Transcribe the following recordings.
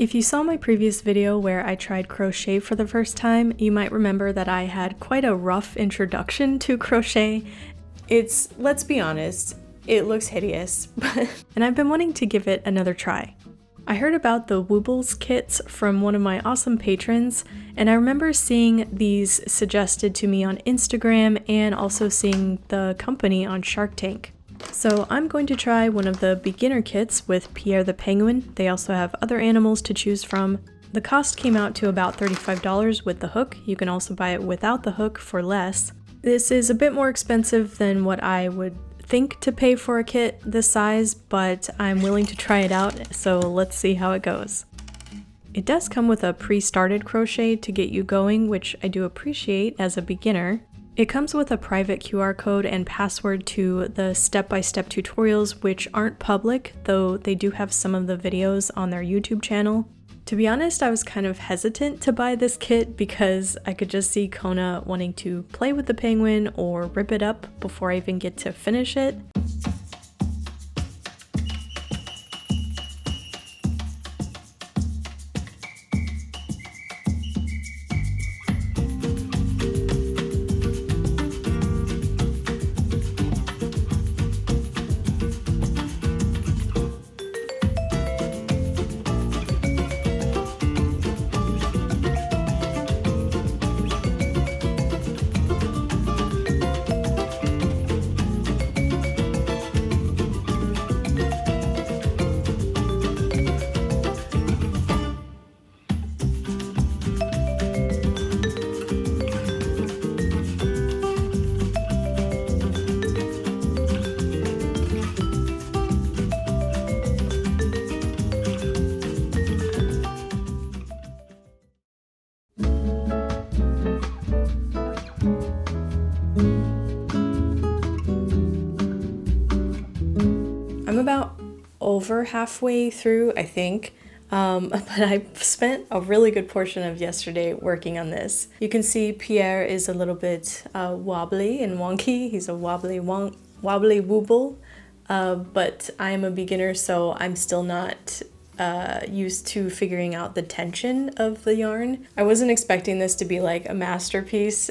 If you saw my previous video where I tried crochet for the first time, you might remember that I had quite a rough introduction to crochet. Let's be honest, it looks hideous, and I've been wanting to give it another try. I heard about the Woobles kits from one of my awesome patrons, and I remember seeing these suggested to me on Instagram and also seeing the company on Shark Tank. So I'm going to try one of the beginner kits with Pierre the penguin. They also have other animals to choose from. The cost came out to about $35 with the hook. You can also buy it without the hook for less. This is a bit more expensive than what I would think to pay for a kit this size, but I'm willing to try it out, so let's see how it goes. It does come with a pre-started crochet to get you going, which I do appreciate as a beginner. It comes with a private QR code and password to the step-by-step tutorials, which aren't public, though they do have some of the videos on their YouTube channel. To be honest, I was kind of hesitant to buy this kit because I could just see Kona wanting to play with the penguin or rip it up before I even get to finish it. I'm about over halfway through, I think, but I spent a really good portion of yesterday working on this. You can see Pierre is a little bit wobbly and wonky. He's a wobbly wooble, but I am a beginner, so I'm still not used to figuring out the tension of the yarn. I wasn't expecting this to be like a masterpiece,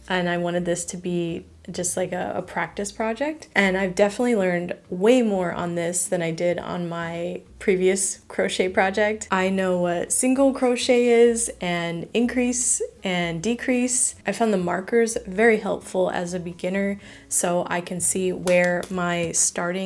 and I wanted this to be just like a practice project. And I've definitely learned way more on this than I did on my previous crochet project. I know what single crochet is and increase and decrease. I found the markers very helpful as a beginner so I can see where my start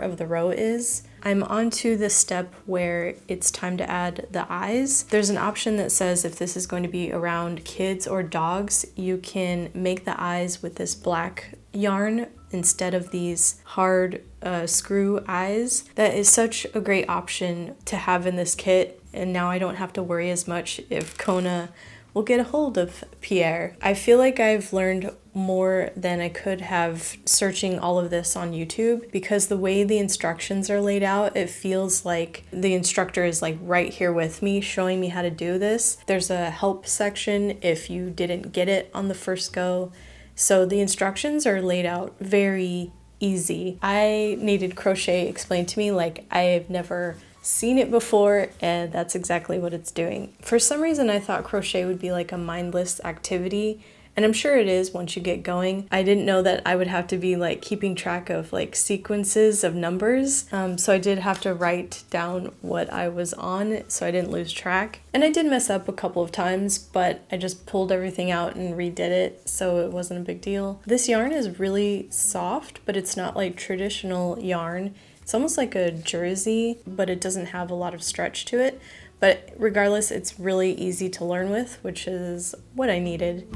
of the row is. I'm on to the step where it's time to add the eyes. There's an option that says if this is going to be around kids or dogs, you can make the eyes with this black yarn instead of these hard screw eyes. That is such a great option to have in this kit, and now I don't have to worry as much if Kona will get a hold of Pierre. I feel like I've learned more than I could have searching all of this on YouTube, because the way the instructions are laid out, it feels like the instructor is like right here with me showing me how to do this. There's a help section if you didn't get it on the first go. So the instructions are laid out very easy. I needed crochet explained to me like I've never seen it before, and that's exactly what it's doing. For some reason I thought crochet would be like a mindless activity, and I'm sure it is once you get going. I didn't know that I would have to be like keeping track of like sequences of numbers, so I did have to write down what I was on so I didn't lose track. And I did mess up a couple of times, but I just pulled everything out and redid it, so it wasn't a big deal. This yarn is really soft, but it's not like traditional yarn. It's almost like a jersey, but it doesn't have a lot of stretch to it. But regardless, it's really easy to learn with, which is what I needed.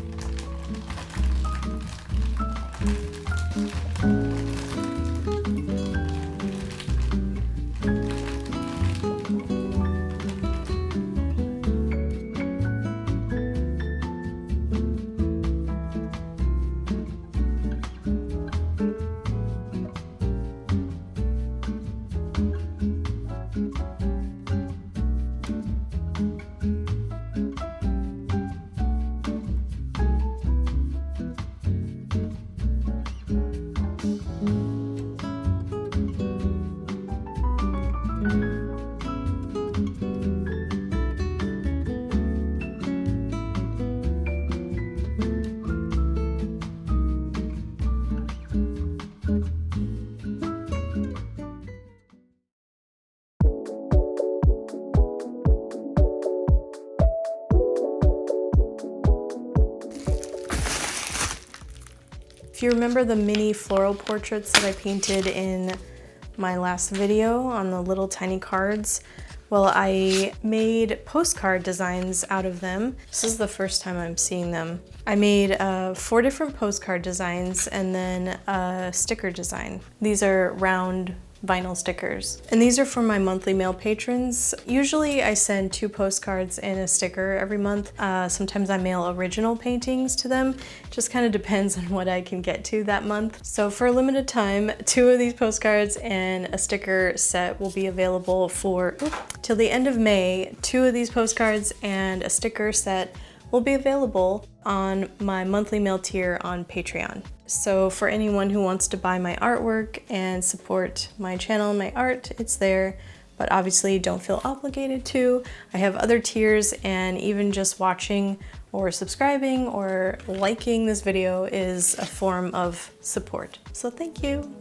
If you remember the mini floral portraits that I painted in my last video on the little tiny cards, well, I made postcard designs out of them. This is the first time I'm seeing them. I made 4 different postcard designs and then a sticker design. These are round vinyl stickers. And these are for my monthly mail patrons. Usually I send 2 postcards and a sticker every month. Sometimes I mail original paintings to them. Just kind of depends on what I can get to that month. So for a limited time, 2 of these postcards and a sticker set will be available for till the end of May. 2 of these postcards and a sticker set will be available on my monthly mail tier on Patreon. So for anyone who wants to buy my artwork and support my channel and my art, it's there, but obviously don't feel obligated to. I have other tiers, and even just watching or subscribing or liking this video is a form of support. So thank you.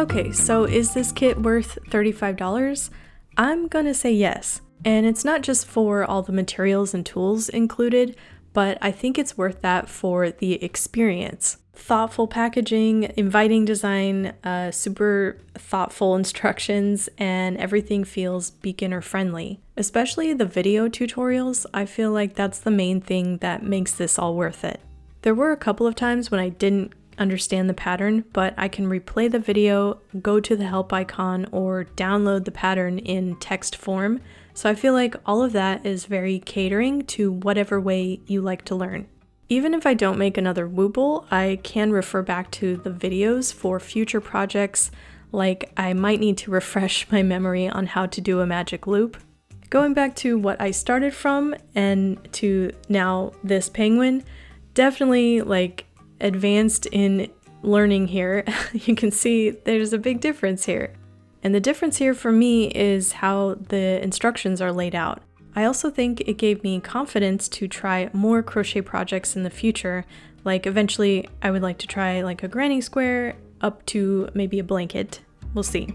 Okay, so is this kit worth $35? I'm gonna say yes. And it's not just for all the materials and tools included, but I think it's worth that for the experience. Thoughtful packaging, inviting design, super thoughtful instructions, and everything feels beginner friendly. Especially the video tutorials, I feel like that's the main thing that makes this all worth it. There were a couple of times when I didn't understand the pattern, but I can replay the video, go to the help icon, or download the pattern in text form. So I feel like all of that is very catering to whatever way you like to learn. Even if I don't make another Wooble, I can refer back to the videos for future projects, like I might need to refresh my memory on how to do a magic loop. Going back to what I started from and to now this penguin, definitely like advanced in learning here. You can see there's a big difference here. And the difference here for me is how the instructions are laid out. I also think it gave me confidence to try more crochet projects in the future. Like eventually I would like to try like a granny square up to maybe a blanket. We'll see.